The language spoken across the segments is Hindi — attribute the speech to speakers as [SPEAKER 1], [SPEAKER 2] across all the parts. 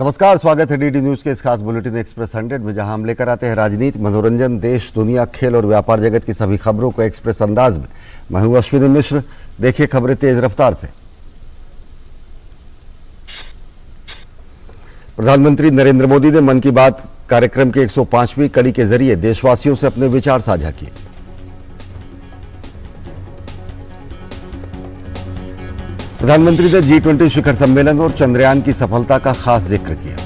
[SPEAKER 1] नमस्कार, स्वागत है डीडी न्यूज के इस खास बुलेटिन एक्सप्रेस 100 में, जहां हम लेकर आते हैं राजनीति, मनोरंजन, देश, दुनिया, खेल और व्यापार जगत की सभी खबरों को एक्सप्रेस अंदाज में। मैं हूं अश्विनी मिश्र। देखिए खबरें तेज रफ्तार से। प्रधानमंत्री नरेंद्र मोदी ने मन की बात कार्यक्रम के 105वीं कड़ी के जरिए देशवासियों से अपने विचार साझा किए। प्रधानमंत्री ने G20 शिखर सम्मेलन और चंद्रयान की सफलता का खास जिक्र किया।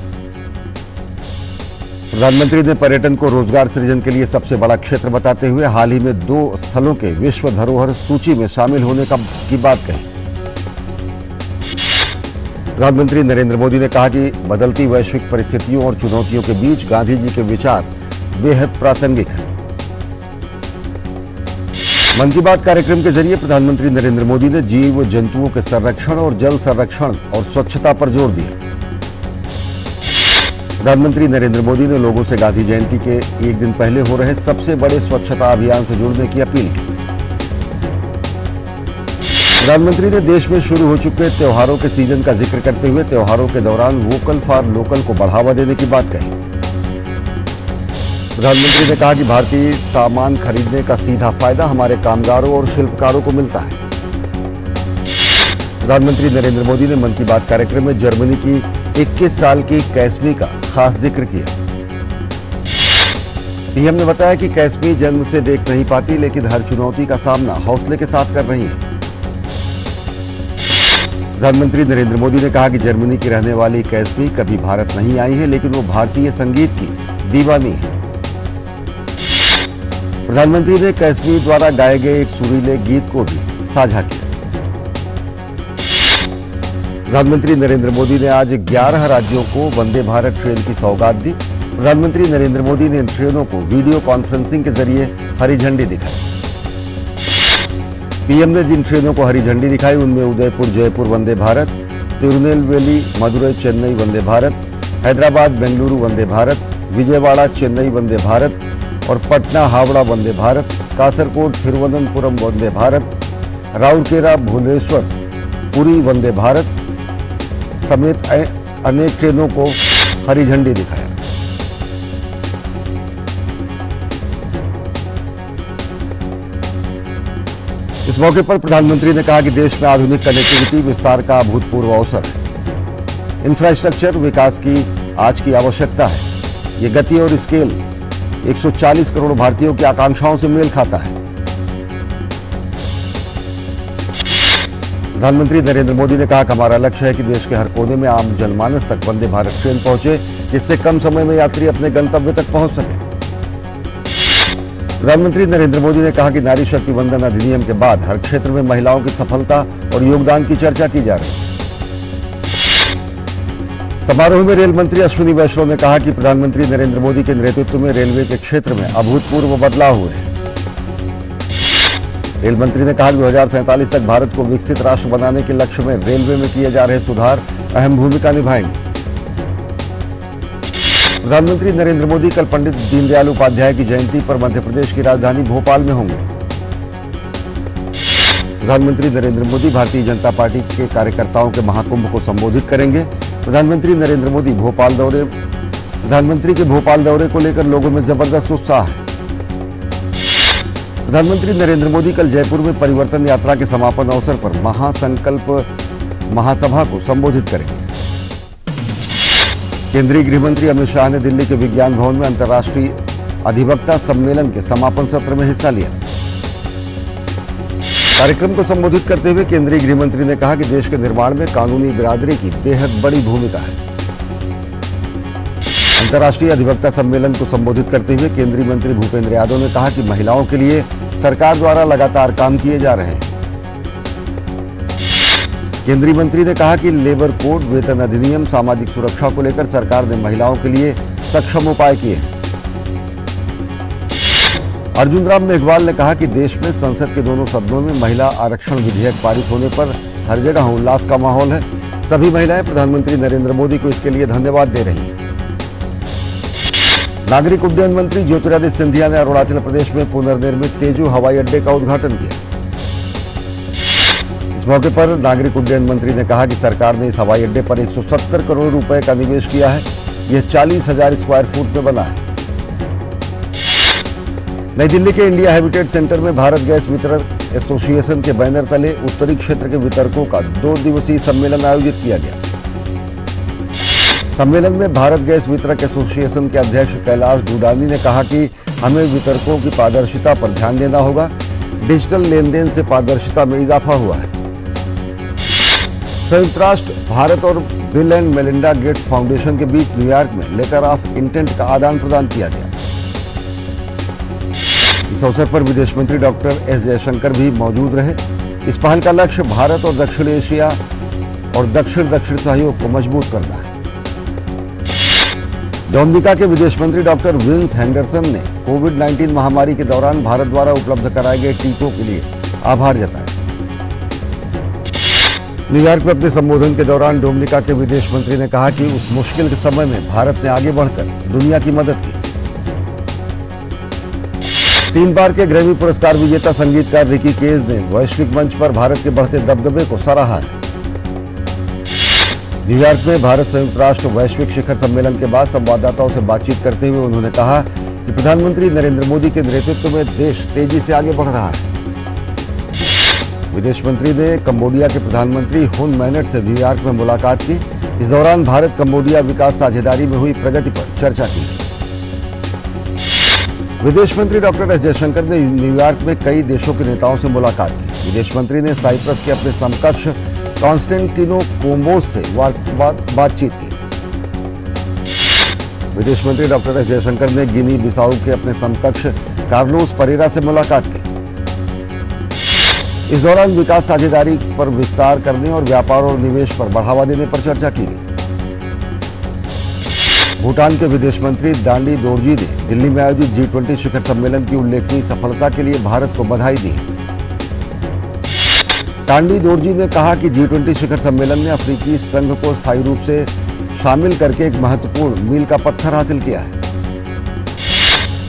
[SPEAKER 1] प्रधानमंत्री ने पर्यटन को रोजगार सृजन के लिए सबसे बड़ा क्षेत्र बताते हुए हाल ही में 2 स्थलों के विश्व धरोहर सूची में शामिल होने की बात कही। प्रधानमंत्री नरेंद्र मोदी ने कहा कि बदलती वैश्विक परिस्थितियों और चुनौतियों के बीच गांधी जी के विचार बेहद प्रासंगिक हैं। मन की बात कार्यक्रम के जरिए प्रधानमंत्री नरेंद्र मोदी ने जीव जंतुओं के संरक्षण और जल संरक्षण और स्वच्छता पर जोर दिया। प्रधानमंत्री नरेंद्र मोदी ने लोगों से गांधी जयंती के एक दिन पहले हो रहे सबसे बड़े स्वच्छता अभियान से जुड़ने की अपील की। प्रधानमंत्री ने देश में शुरू हो चुके त्योहारों के सीजन का जिक्र करते हुए त्योहारों के दौरान वोकल फॉर लोकल को बढ़ावा देने की बात कही। प्रधानमंत्री ने कहा कि भारतीय सामान खरीदने का सीधा फायदा हमारे कामगारों और शिल्पकारों को मिलता है। प्रधानमंत्री नरेंद्र मोदी ने मन की बात कार्यक्रम में जर्मनी की 21 साल की कैस्मी का खास जिक्र किया। पीएम ने बताया कि कैस्मी जन्म से देख नहीं पाती, लेकिन हर चुनौती का सामना हौसले के साथ कर रही है। प्रधानमंत्री नरेंद्र मोदी ने कहा कि जर्मनी की रहने वाली कैस्मी कभी भारत नहीं आई है, लेकिन वो भारतीय संगीत की दीवानी है। प्रधानमंत्री ने कैस्मी द्वारा गाए गए एक सुरीले गीत को भी साझा किया। प्रधानमंत्री नरेंद्र मोदी ने आज 11 राज्यों को वंदे भारत ट्रेन की सौगात दी। प्रधानमंत्री नरेंद्र मोदी ने इन ट्रेनों को वीडियो कॉन्फ्रेंसिंग के जरिए हरी झंडी दिखाई। पीएम ने जिन ट्रेनों को हरी झंडी दिखाई उनमें उदयपुर जयपुर वंदे भारत, तिरुनेलवेली मदुरई चेन्नई वंदे भारत, हैदराबाद बेंगलुरु वंदे भारत, विजयवाड़ा चेन्नई वंदे भारत और पटना हावड़ा वंदे भारत, कासरकोट थिरुवनंतपुरम वंदे भारत, राउरकेला भुवनेश्वर पुरी वंदे भारत समेत अनेक ट्रेनों को हरी झंडी दिखाया। इस मौके पर प्रधानमंत्री ने कहा कि देश में आधुनिक कनेक्टिविटी विस्तार का अभूतपूर्व अवसर है। इंफ्रास्ट्रक्चर विकास की आज की आवश्यकता है। ये गति और स्केल 140 करोड़ भारतीयों की आकांक्षाओं से मेल खाता है। प्रधानमंत्री नरेंद्र मोदी ने कहा कि हमारा लक्ष्य है कि देश के हर कोने में आम जनमानस तक वंदे भारत ट्रेन पहुंचे, जिससे कम समय में यात्री अपने गंतव्य तक पहुंच सके। प्रधानमंत्री नरेंद्र मोदी ने कहा कि नारी शक्ति वंदन अधिनियम के बाद हर क्षेत्र में महिलाओं की सफलता और योगदान की चर्चा की जा रही है। समारोह में रेल मंत्री अश्विनी वैष्णव ने कहा कि प्रधानमंत्री नरेंद्र मोदी के नेतृत्व में रेलवे के क्षेत्र में अभूतपूर्व बदलाव हुए हैं। रेल मंत्री ने कहा कि 2047 तक भारत को विकसित राष्ट्र बनाने के लक्ष्य में रेलवे में किए जा रहे सुधार अहम भूमिका निभाएंगे। प्रधानमंत्री नरेंद्र मोदी कल पंडित दीनदयाल उपाध्याय की जयंती पर मध्य प्रदेश की राजधानी भोपाल में होंगे। प्रधानमंत्री नरेंद्र मोदी भारतीय जनता पार्टी के कार्यकर्ताओं के महाकुंभ को संबोधित करेंगे। प्रधानमंत्री नरेंद्र मोदी प्रधानमंत्री के भोपाल दौरे को लेकर लोगों में जबरदस्त उत्साह है। प्रधानमंत्री नरेंद्र मोदी कल जयपुर में परिवर्तन यात्रा के समापन अवसर पर महासंकल्प महासभा को संबोधित करेंगे। केंद्रीय गृह मंत्री अमित शाह ने दिल्ली के विज्ञान भवन में अंतर्राष्ट्रीय अधिवक्ता सम्मेलन के समापन सत्र में हिस्सा लिया। कार्यक्रम को संबोधित करते हुए केंद्रीय गृह मंत्री ने कहा कि देश के निर्माण में कानूनी बिरादरी की बेहद बड़ी भूमिका है। अंतर्राष्ट्रीय अधिवक्ता सम्मेलन को संबोधित करते हुए केंद्रीय मंत्री भूपेंद्र यादव ने कहा कि महिलाओं के लिए सरकार द्वारा लगातार काम किए जा रहे हैं। केंद्रीय मंत्री ने कहा कि लेबर कोड, वेतन अधिनियम, सामाजिक सुरक्षा को लेकर सरकार ने महिलाओं के लिए सक्षम उपाय किए हैं। अर्जुन राम मेघवाल ने कहा कि देश में संसद के दोनों सदनों में महिला आरक्षण विधेयक पारित होने पर हर जगह उल्लास का माहौल है। सभी महिलाएं प्रधानमंत्री नरेंद्र मोदी को इसके लिए धन्यवाद दे रही हैं। नागरिक उड्डयन मंत्री ज्योतिरादित्य सिंधिया ने अरुणाचल प्रदेश में पुनर्निर्मित तेजू हवाई अड्डे का उद्घाटन किया। मौके पर नागरिक उड्डयन मंत्री ने कहा कि सरकार ने इस हवाई अड्डे पर 170 करोड़ रुपए का निवेश किया है। यह 40,000 स्क्वायर फुट में बना है। नई दिल्ली के इंडिया हैबिटेट सेंटर में भारत गैस वितरक एसोसिएशन के बैनर तले उत्तरी क्षेत्र के वितरकों का 2 दिवसीय सम्मेलन आयोजित किया गया। सम्मेलन में भारत गैस वितरक एसोसिएशन के अध्यक्ष कैलाश डूडानी ने कहा कि हमें वितरकों की पारदर्शिता पर ध्यान देना होगा। डिजिटल लेन देन से पारदर्शिता में इजाफा हुआ है। संयुक्त राष्ट्र भारत और bill and Melinda Gates foundation के बीच न्यूयॉर्क में लेटर ऑफ इंटेंट का आदान प्रदान किया गया। इस अवसर पर विदेश मंत्री डॉक्टर एस जयशंकर भी मौजूद रहे। इस पहल का लक्ष्य भारत और दक्षिण एशिया और दक्षिण सहयोग को मजबूत करना है। डोमिनिका के विदेश मंत्री डॉक्टर विंस हेंडरसन ने कोविड-19 महामारी के दौरान भारत द्वारा उपलब्ध कराए गए टीकों के लिए आभार जताया। न्यूयॉर्क में अपने संबोधन के दौरान डोमिनिका के विदेश मंत्री ने कहा कि उस मुश्किल के समय में भारत ने आगे बढ़कर दुनिया की मदद की। 3 बार के ग्रैमी पुरस्कार विजेता संगीतकार रिकी केज ने वैश्विक मंच पर भारत के बढ़ते दबदबे को सराहा है। न्यूयॉर्क में भारत संयुक्त राष्ट्र वैश्विक शिखर सम्मेलन के बाद संवाददाताओं से बातचीत करते हुए उन्होंने कहा कि प्रधानमंत्री नरेंद्र मोदी के नेतृत्व में देश तेजी से आगे बढ़ रहा है। विदेश मंत्री ने कंबोडिया के प्रधानमंत्री हुन मैनेट से न्यूयॉर्क में मुलाकात की। इस दौरान भारत कंबोडिया विकास साझेदारी में हुई प्रगति पर चर्चा की। विदेश मंत्री डॉक्टर एस जयशंकर ने न्यूयॉर्क में कई देशों के नेताओं से मुलाकात की। विदेश मंत्री ने साइप्रस के अपने समकक्ष कॉन्स्टेंटिनो कोम्बोस से बातचीत की। विदेश मंत्री डॉक्टर एस जयशंकर ने गिनी बिसाऊ के अपने समकक्ष कार्लोस परेरा से मुलाकात की। इस दौरान विकास साझेदारी पर विस्तार करने और व्यापार और निवेश पर बढ़ावा देने पर चर्चा की गई। भूटान के विदेश मंत्री दांडी दोरजी ने दिल्ली में आयोजित G20 शिखर सम्मेलन की उल्लेखनीय सफलता के लिए भारत को बधाई दी। दांडी दोरजी ने कहा कि G20 शिखर सम्मेलन ने अफ्रीकी संघ को स्थायी रूप से शामिल करके एक महत्वपूर्ण मील का पत्थर हासिल किया है।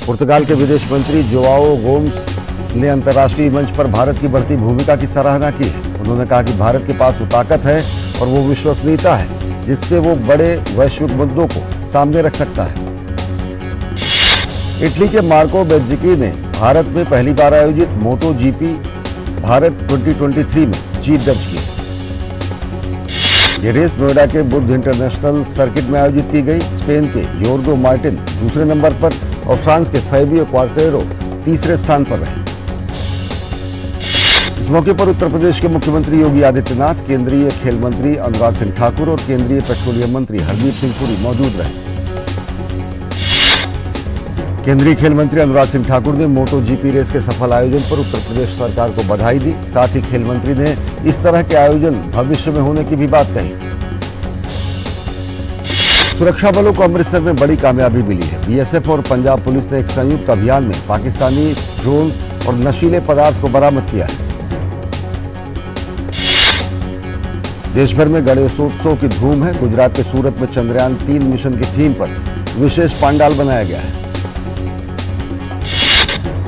[SPEAKER 1] पुर्तगाल के विदेश मंत्री जोआओ गोम्स ने अंतर्राष्ट्रीय मंच पर भारत की बढ़ती भूमिका की सराहना की है। उन्होंने कहा कि भारत के पास वो ताकत है और वो विश्वसनीयता है जिससे वो बड़े वैश्विक मुद्दों को सामने रख सकता है। इटली के मार्को बेज्जिकी ने भारत में पहली बार आयोजित मोटो जीपी भारत 2023 में जीत दर्ज की। ये रेस नोएडा के बुद्ध इंटरनेशनल सर्किट में आयोजित की गई। स्पेन के योर्गो मार्टिन दूसरे नंबर पर और फ्रांस के फैबियो क्वार्टेरो तीसरे स्थान पर रहे। इस मौके पर उत्तर प्रदेश के मुख्यमंत्री योगी आदित्यनाथ, केंद्रीय खेल मंत्री अनुराग सिंह ठाकुर और केंद्रीय पेट्रोलियम मंत्री हरदीप सिंह पुरी मौजूद रहे। केंद्रीय खेल मंत्री अनुराग सिंह ठाकुर ने मोटो जीपी रेस के सफल आयोजन पर उत्तर प्रदेश सरकार को बधाई दी। साथ ही खेल मंत्री ने इस तरह के आयोजन भविष्य में होने की भी बात कही। सुरक्षा बलों को अमृतसर में बड़ी कामयाबी मिली है। बीएसएफ और पंजाब पुलिस ने एक संयुक्त अभियान में पाकिस्तानी ड्रोन और नशीले पदार्थ को बरामद किया है। देश भर में गणेशोत्सव की धूम है। गुजरात के सूरत में चंद्रयान 3 मिशन की थीम पर विशेष पंडाल बनाया गया है।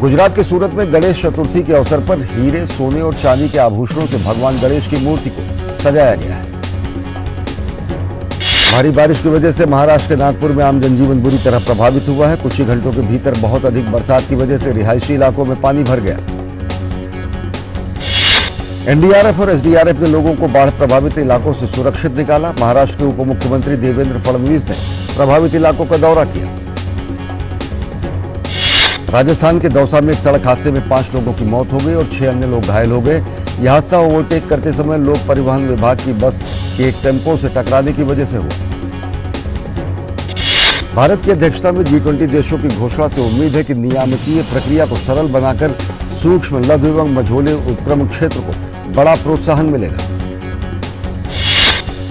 [SPEAKER 1] गुजरात के सूरत में गणेश चतुर्थी के अवसर पर हीरे, सोने और चांदी के आभूषणों से भगवान गणेश की मूर्ति को सजाया गया है। भारी बारिश की वजह से महाराष्ट्र के नागपुर में आम जनजीवन बुरी तरह प्रभावित हुआ है। कुछ ही घंटों के भीतर बहुत अधिक बरसात की वजह से रिहायशी इलाकों में पानी भर गया। एनडीआरएफ और एसडीआरएफ ने लोगों को बाढ़ प्रभावित इलाकों से सुरक्षित निकाला। महाराष्ट्र के उप मुख्यमंत्री देवेंद्र फडणवीस ने प्रभावित इलाकों का दौरा किया। राजस्थान के दौसा में एक सड़क हादसे में 5 लोगों की मौत हो गई और 6 अन्य लोग घायल हो गए। यह हादसा ओवरटेक करते समय लोक परिवहन विभाग की बस के एक टेम्पो से टकराने की वजह से हुआ। भारत की अध्यक्षता में G20 देशों की घोषणा से उम्मीद है कि नियामकीय प्रक्रिया को सरल बनाकर सूक्ष्म, लघु एवं मझोले उपक्रम क्षेत्र को बड़ा प्रोत्साहन मिलेगा।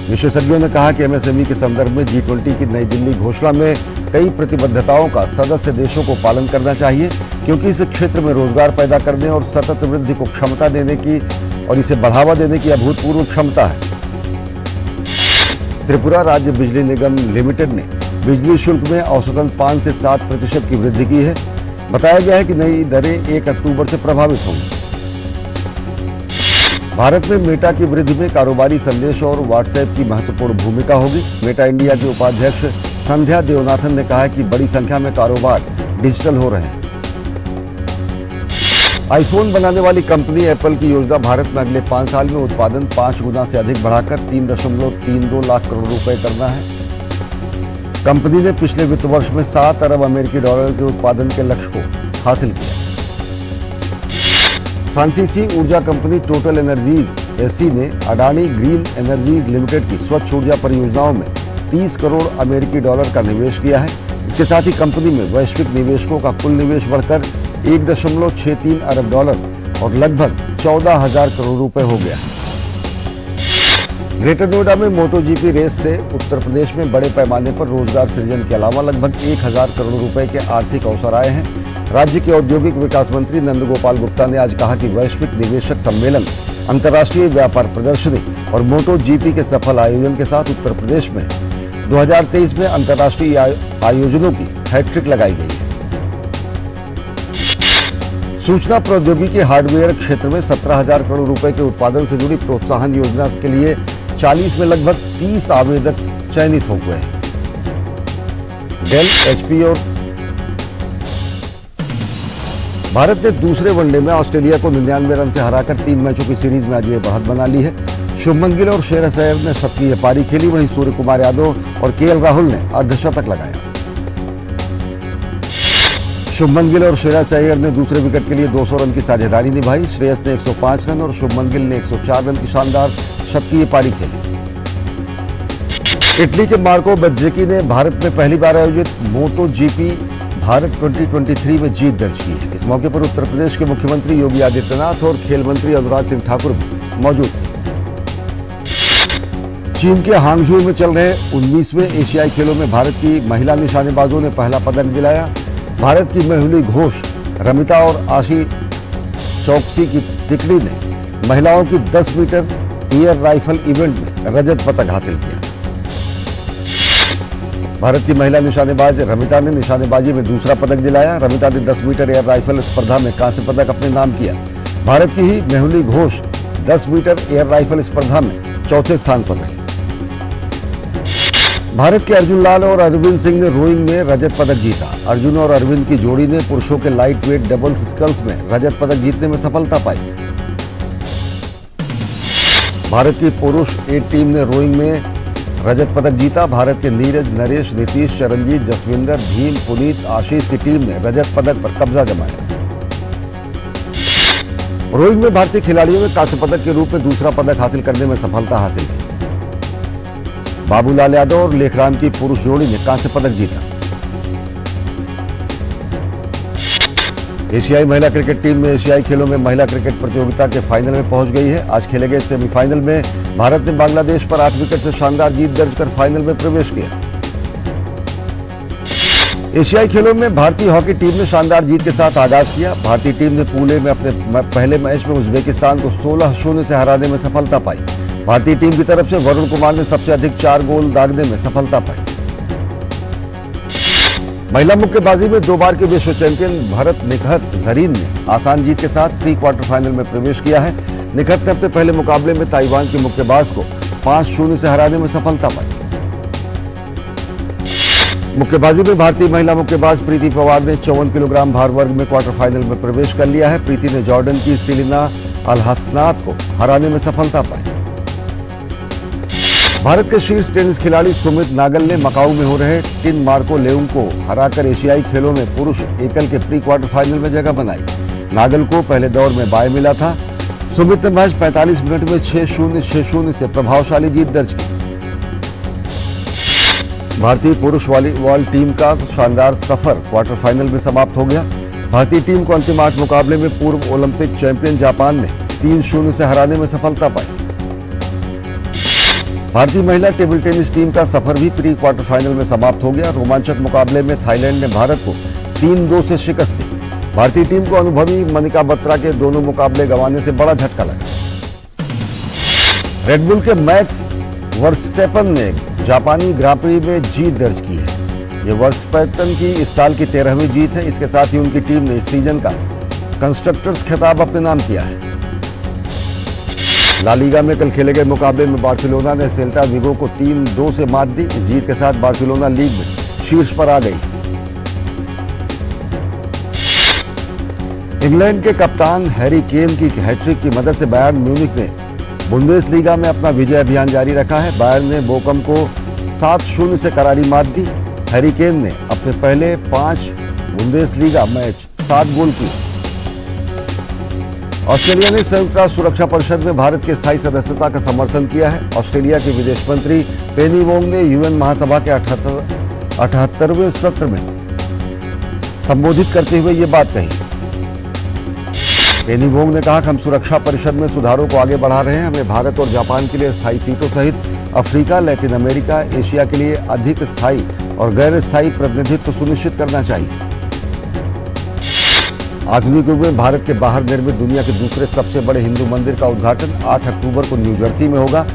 [SPEAKER 1] विशेषज्ञों ने कहा कि एमएसएमई के संदर्भ में G20 की नई दिल्ली घोषणा में कई प्रतिबद्धताओं का सदस्य देशों को पालन करना चाहिए, क्योंकि इस क्षेत्र में रोजगार पैदा करने और सतत वृद्धि को क्षमता देने की और इसे बढ़ावा देने की अभूतपूर्व क्षमता है। त्रिपुरा राज्य बिजली निगम लिमिटेड ने बिजली शुल्क में औसतन 5 से 7% की वृद्धि की है। बताया गया है कि नई दरें 1 अक्टूबर से प्रभावित होंगी। भारत में मेटा की वृद्धि में कारोबारी संदेश और व्हाट्सएप की महत्वपूर्ण भूमिका होगी। मेटा इंडिया के उपाध्यक्ष संध्या देवनाथन ने कहा है कि बड़ी संख्या में कारोबार डिजिटल हो रहे हैं। आईफोन बनाने वाली कंपनी एप्पल की योजना भारत में अगले 5 साल में उत्पादन 5 गुना से अधिक बढ़ाकर 3.32 लाख करोड़ रुपए करना है। कंपनी ने पिछले वित्त वर्ष में 7 अरब अमेरिकी डॉलर के उत्पादन के लक्ष्य को हासिल किया। फ्रांसीसी ऊर्जा कंपनी टोटल एनर्जीज एससी ने अडानी ग्रीन एनर्जीज लिमिटेड की स्वच्छ ऊर्जा परियोजनाओं में 30 करोड़ अमेरिकी डॉलर का निवेश किया है। इसके साथ ही कंपनी में वैश्विक निवेशकों का कुल निवेश बढ़कर 1.63 अरब डॉलर और लगभग 14,000 करोड़ रुपए हो गया। ग्रेटर नोएडा में मोटोजीपी रेस से उत्तर प्रदेश में बड़े पैमाने पर रोजगार सृजन के अलावा लगभग 1,000 करोड़ रुपए के आर्थिक अवसर आए हैं। राज्य के औद्योगिक विकास मंत्री नंदगोपाल गुप्ता ने आज कहा कि वैश्विक निवेशक सम्मेलन, अंतर्राष्ट्रीय व्यापार प्रदर्शनी और मोटोजीपी के सफल आयोजन के साथ उत्तर प्रदेश में 2023 में अंतर्राष्ट्रीय आयोजनों की हैट्रिक लगाई गई है। सूचना प्रौद्योगिकी हार्डवेयर क्षेत्र में 17,000 करोड़ रुपए के उत्पादन से जुड़ी प्रोत्साहन योजना के लिए 40 में लगभग 30 आवेदक चयनित हो गए हैं। डेल, एचपी और भारत ने दूसरे वनडे में ऑस्ट्रेलिया को 99 रन से हराकर 3 मैचों की सीरीज में आज ये बढ़त बना ली है। शुभमन गिल और श्रेयस अय्यर ने शतकीय पारी खेली, वहीं सूर्य कुमार यादव और केएल राहुल ने अर्धशतक लगाया। शुभमन गिल और श्रेयस अय्यर ने दूसरे विकेट के लिए 200 रन की साझेदारी निभाई। श्रेयस ने 105 रन और शुभमन गिल ने 104 रन की शानदार शतकीय पारी खेली। इटली के मार्को बेज्जेकी ने भारत में पहली बार आयोजित मोटो जीपी भारत 2023 में जीत दर्ज की है। इस मौके पर उत्तर प्रदेश के मुख्यमंत्री योगी आदित्यनाथ और खेल मंत्री अनुराग सिंह ठाकुर भी मौजूद थे। चीन के हांगझू में चल रहे 19वें एशियाई खेलों में भारत की महिला निशानेबाजों ने पहला पदक दिलाया। भारत की मेहुली घोष, रमिता और आशी चौकसी की तिकड़ी ने महिलाओं की 10 मीटर एयर राइफल इवेंट में रजत पदक हासिल किया। भारत की महिला निशानेबाज रमिता ने निशानेबाजी में दूसरा पदक दिलाया। रमिता ने 10 मीटर एयर राइफल स्पर्धा में कांस्य पदक अपने नाम किया। भारत की ही Mehuli Ghosh 10 metre air rifle स्पर्धा में चौथे स्थान पर रही। भारत के अर्जुन लाल और अरविंद सिंह ने रोइंग में रजत पदक जीता। अर्जुन और अरविंद की जोड़ी ने पुरुषों के लाइट वेट डबल्स स्कल्स में रजत पदक जीतने में सफलता पाई। भारत की पुरुष ए टीम ने रोइंग में रजत पदक जीता। भारत के नीरज, नरेश, नीतीश, चरणजीत, जसविंदर, भीम, पुनीत, आशीष की टीम ने रजत पदक पर कब्जा जमाया। रोइंग में भारतीय खिलाड़ियों ने कांस्य पदक के रूप में दूसरा पदक हासिल करने में सफलता हासिल की। बाबूलाल यादव और लेखराम की पुरुष जोड़ी ने कांस्य पदक जीता। एशियाई महिला क्रिकेट टीम में एशियाई खेलों में महिला क्रिकेट प्रतियोगिता के फाइनल में पहुंच गई है। आज खेले गए सेमीफाइनल में भारत ने बांग्लादेश पर 8 विकेट से शानदार जीत दर्ज कर फाइनल में प्रवेश किया। एशियाई खेलों में भारतीय हॉकी टीम ने शानदार जीत के साथ आगाज किया। भारतीय टीम ने पुणे में अपने पहले मैच में उज्बेकिस्तान को 16-0 से हराने में सफलता पाई। भारतीय टीम की तरफ से वरुण कुमार ने सबसे अधिक 4 गोल दागने में सफलता पाई। महिला मुक्केबाजी में 2 बार के विश्व चैंपियन भरत निकहत जरीन ने आसान जीत के साथ प्री क्वार्टर फाइनल में प्रवेश किया है। निकहत ने अपने पहले मुकाबले में ताइवान के मुक्केबाज को 5-0 से हराने में सफलता पाई। मुक्केबाजी में भारतीय महिला मुक्केबाज प्रीति पवार ने 54 किलोग्राम भार वर्ग में क्वार्टर फाइनल में प्रवेश कर लिया है। प्रीति ने जॉर्डन की सिलिना अल-हसनात को हराने में सफलता पाई। भारत के शीर्ष टेनिस खिलाड़ी सुमित नागल ने मकाऊ में हो रहे टिन मार्को लेउंग को हराकर एशियाई खेलों में पुरुष एकल के प्री क्वार्टर फाइनल में जगह बनाई। नागल को पहले दौर में बाय मिला था। सुमित ने महज 45 मिनट में 6-0, 6-0 से प्रभावशाली जीत दर्ज की। भारतीय पुरुष वॉलीबॉल टीम का शानदार सफर क्वार्टर फाइनल में समाप्त हो गया। भारतीय टीम को अंतिम 8 मुकाबले में पूर्व ओलंपिक चैंपियन जापान ने 3-0 से हराने में सफलता पाई। भारतीय महिला टेबल टेनिस टीम का सफर भी प्री क्वार्टर फाइनल में समाप्त हो गया। रोमांचक मुकाबले में थाईलैंड ने भारत को 3-2 से शिकस्त दी। भारतीय टीम को अनुभवी मनिका बत्रा के दोनों मुकाबले गंवाने से बड़ा झटका लगा। रेडबुल के मैक्स वर्स्टेपन ने जापानी ग्रां प्री में जीत दर्ज की है। ये वर्स्टेपन की इस साल की 13वीं जीत है। इसके साथ ही उनकी टीम ने इस सीजन का कंस्ट्रक्टर्स खिताब अपने नाम किया है। ला लीगा में कल खेले गए मुकाबले में बार्सिलोना ने सेल्टा विगो को 3-2 से मात दी। इस जीत के साथ बार्सिलोना लीग में शीर्ष पर आ गई। इंग्लैंड के कप्तान हैरी केन की हैट्रिक की मदद से बायर्न म्यूनिख ने बुंदेसलीगा में अपना विजय अभियान जारी रखा है। बायर्न ने बोकम को 7-0 से करारी मात दी। हैरी केन ने अपने पहले 5 बुंदेसलीगा मैच 7 गोल किए। ऑस्ट्रेलिया ने संयुक्त राष्ट्र सुरक्षा परिषद में भारत की स्थायी सदस्यता का समर्थन किया है। ऑस्ट्रेलिया के विदेश मंत्री पेनी वोंग ने यूएन महासभा के 78वें सत्र में संबोधित करते हुए ये बात कही। पेनी वोंग ने कहा कि हम सुरक्षा परिषद में सुधारों को आगे बढ़ा रहे हैं। हमें भारत और जापान के लिए स्थायी सीटों सहित अफ्रीका, लैटिन अमेरिका, एशिया के लिए अधिक स्थायी और गैर स्थायी प्रतिनिधित्व सुनिश्चित करना चाहिए। आधुनिक युग में भारत के बाहर निर्मित दुनिया के दूसरे सबसे बड़े हिंदू मंदिर का उद्घाटन 8 अक्टूबर को न्यू जर्सी में होगा।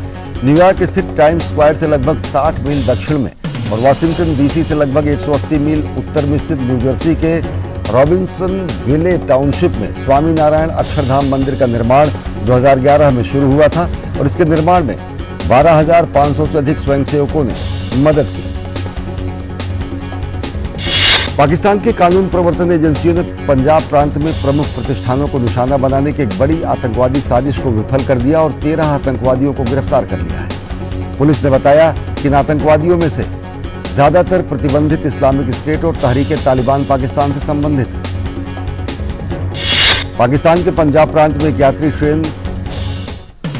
[SPEAKER 1] न्यूयॉर्क स्थित टाइम्स स्क्वायर से लगभग 60 मील दक्षिण में और वाशिंगटन डीसी से लगभग 180 मील उत्तर में स्थित न्यू जर्सी के रॉबिन्सन विले टाउनशिप में स्वामी नारायण अक्षरधाम मंदिर का निर्माण 2011 में शुरू हुआ था और इसके निर्माण में 12,500 से अधिक स्वयंसेवकों ने मदद की। पाकिस्तान के कानून प्रवर्तन एजेंसियों ने पंजाब प्रांत में प्रमुख प्रतिष्ठानों को निशाना बनाने की एक बड़ी आतंकवादी साजिश को विफल कर दिया और 13 आतंकवादियों को गिरफ्तार कर लिया है। पुलिस ने बताया कि इन आतंकवादियों में से ज्यादातर प्रतिबंधित इस्लामिक स्टेट और तहरीके तालिबान पाकिस्तान से संबंधित है। पाकिस्तान के पंजाब प्रांत में एक यात्री ट्रेन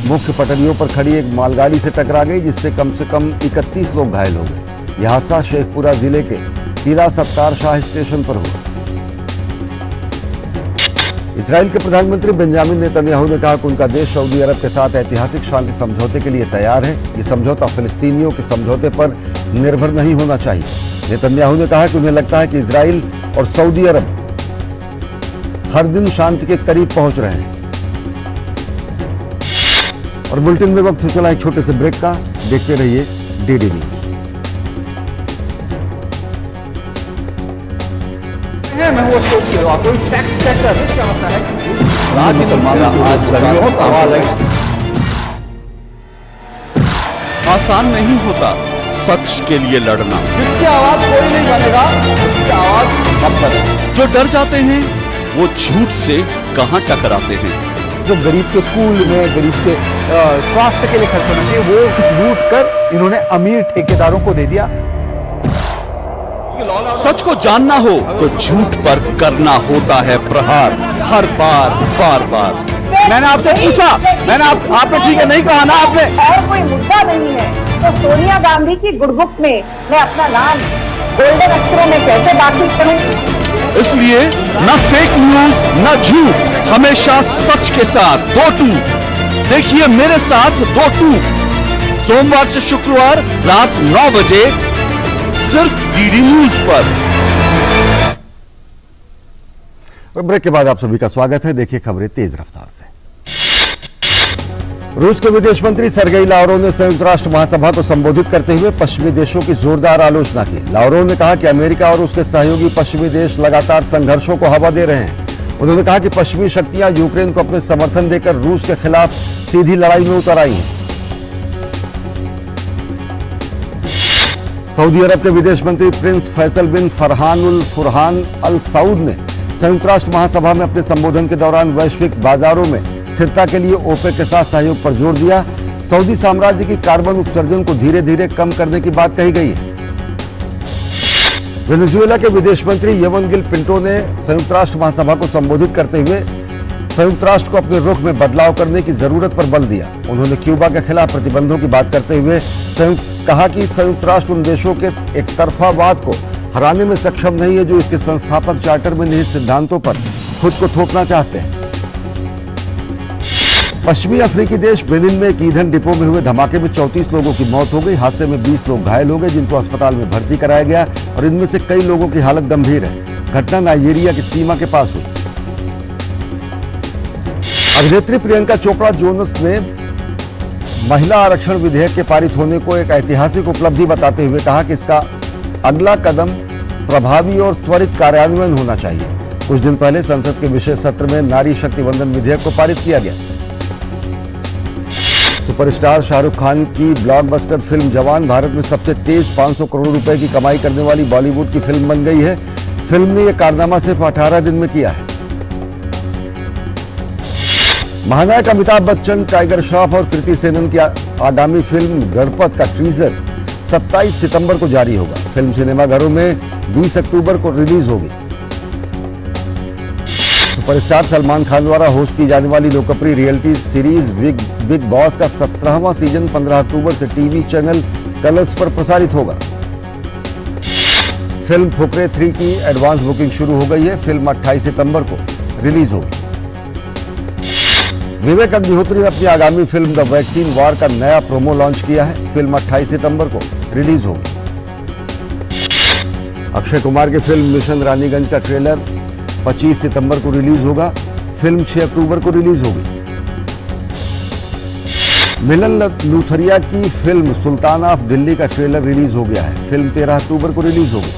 [SPEAKER 1] मुख्य पटरियों पर खड़ी एक मालगाड़ी से टकरा गई, जिससे कम से कम 31 लोग घायल हो गए। यह हादसा शेखपुरा जिले के किला सत्तार शाह स्टेशन पर हुआ। इजराइल के प्रधानमंत्री बेंजामिन नेतन्याहू ने कहा कि उनका देश सऊदी अरब के साथ ऐतिहासिक शांति समझौते के लिए तैयार है। ये समझौता फिलिस्तीनियों के समझौते पर निर्भर नहीं होना चाहिए। नेतन्याहू ने कहा कि उन्हें लगता है कि इजराइल और सऊदी अरब हर दिन शांति के करीब पहुंच रहे हैं। और बुलेटिन में वक्त हो चला एक छोटे से ब्रेक का। देखते रहिए डीडी न्यूज।
[SPEAKER 2] मैं वो कोई फैक्ट चेकर चाहता है कि मुसलमान आज सवाल है।
[SPEAKER 3] आसान नहीं होता सच के लिए लड़ना।
[SPEAKER 2] जिसकी आवाज कोई नहीं बनेगा उसकी आवाज कम करें।
[SPEAKER 3] जो डर जाते हैं वो झूठ से कहां टकराते हैं।
[SPEAKER 2] जो गरीब के स्कूल में, गरीब के स्वास्थ्य के लिए खर्च होना चाहिए, वो लूट कर इन्होंने अमीर ठेकेदारों को दे दिया।
[SPEAKER 3] सच को जानना हो तो झूठ पर करना होता है प्रहार, हर बार बार बार।
[SPEAKER 2] मैंने आपसे पूछा, मैंने आपने ठीक है नहीं कहा ना आपने।
[SPEAKER 4] और कोई मुद्दा नहीं है तो सोनिया गांधी की गुडबुक में मैं अपना नाम गोल्डन अक्षरों में कैसे दाखिल करूं?
[SPEAKER 3] इसलिए न फेक न्यूज न झूठ, हमेशा सच के साथ 2-2। देखिए मेरे साथ 2-2 सोमवार से शुक्रवार रात 9 बजे सिर्फ डीडी न्यूज पर।
[SPEAKER 1] और ब्रेक के बाद आप सभी का स्वागत है। देखिए खबरें तेज रफ्तार से। रूस के विदेश मंत्री सर्गेई लावरोव ने संयुक्त राष्ट्र महासभा को संबोधित करते हुए पश्चिमी देशों की जोरदार आलोचना की। लावरोव ने कहा कि अमेरिका और उसके सहयोगी पश्चिमी देश लगातार संघर्षों को हवा दे रहे हैं। उन्होंने कहा कि पश्चिमी शक्तियां यूक्रेन को अपने समर्थन देकर रूस के खिलाफ सीधी लड़ाई में उतर आई हैं। सऊदी अरब के विदेश मंत्री प्रिंस फैसल बिन फरहान उल फुरहान अल सऊद ने संयुक्त राष्ट्र महासभा में अपने संबोधन के दौरान वैश्विक बाजारों में स्थिरता के लिए ओपेक के साथ सहयोग पर जोर दिया। सऊदी साम्राज्य की कार्बन उत्सर्जन को धीरे धीरे कम करने की बात कही गई है। वेनेजुएला के विदेश मंत्री यवन गिल पिंटो ने संयुक्त राष्ट्र महासभा को संबोधित करते हुए संयुक्त राष्ट्र को अपने रुख में बदलाव करने की जरूरत पर बल दिया। उन्होंने क्यूबा के खिलाफ प्रतिबंधों की बात करते हुए कहा कि संयुक्त राष्ट्र उन देशों के एक तरफावाद को हराने में सक्षम नहीं है जो इसके संस्थापक चार्टर में निहित सिद्धांतों पर खुद को थोपना चाहते हैं। पश्चिमी अफ्रीकी देश बेनिन में एक ईंधन डिपो में हुए धमाके में 34 लोगों की मौत हो गई। हादसे में 20 लोग घायल हो गए, जिनको अस्पताल में भर्ती कराया गया और इनमें से कई लोगों की हालत गंभीर है। घटना नाइजीरिया की सीमा के पास हुई। अभिनेत्री प्रियंका चोपड़ा जोनस ने महिला आरक्षण विधेयक के पारित होने को एक ऐतिहासिक उपलब्धि बताते हुए कहा कि इसका अगला कदम प्रभावी और त्वरित कार्यान्वयन होना चाहिए। कुछ दिन पहले संसद के विशेष सत्र में नारी शक्ति वंदन विधेयक को पारित किया गया। सुपरस्टार शाहरुख खान की ब्लॉकबस्टर फिल्म जवान भारत में सबसे तेज 500 करोड़ रुपए की कमाई करने वाली बॉलीवुड की फिल्म बन गई है। फिल्म ने यह कारनामा सिर्फ 18 दिन में किया है। महानायक अमिताभ बच्चन, टाइगर श्रॉफ और कृति सेनन की आगामी फिल्म गणपत का टीजर 27 सितंबर को जारी होगा। फिल्म सिनेमाघरों में 20 अक्टूबर को रिलीज होगी। सुपरस्टार सलमान खान द्वारा होस्ट की जाने वाली लोकप्रिय रियलिटी सीरीज बिग बॉस का 17वां सीजन 15 अक्टूबर से टीवी चैनल कलर्स पर प्रसारित होगा। फिल्म फुकरे 3 की एडवांस बुकिंग शुरू हो गई है। फिल्म 28 सितंबर को रिलीज होगी। विवेक अग्निहोत्री ने अपनी आगामी फिल्म द वैक्सीन वॉर का नया प्रोमो लॉन्च किया है। फिल्म 28 सितंबर को रिलीज होगी। अक्षय कुमार की फिल्म मिशन रानीगंज का ट्रेलर 25 सितंबर को रिलीज होगा। फिल्म 6 अक्टूबर को रिलीज होगी। मिलन लूथरिया की फिल्म सुल्तान ऑफ दिल्ली का ट्रेलर रिलीज हो गया है। फिल्म 13 अक्टूबर को रिलीज होगी।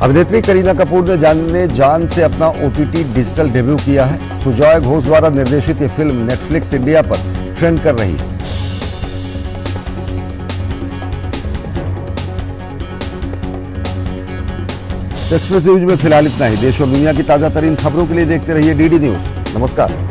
[SPEAKER 1] अभिनेत्री करीना कपूर ने जान से अपना OTT डिजिटल डेब्यू किया है। सुजॉय घोष द्वारा निर्देशित ये फिल्म नेटफ्लिक्स इंडिया पर ट्रेंड कर रही है। एक्सप्रेस न्यूज में फिलहाल इतना ही। देश और दुनिया की ताजा तरीन खबरों के लिए देखते रहिए DD न्यूज। नमस्कार।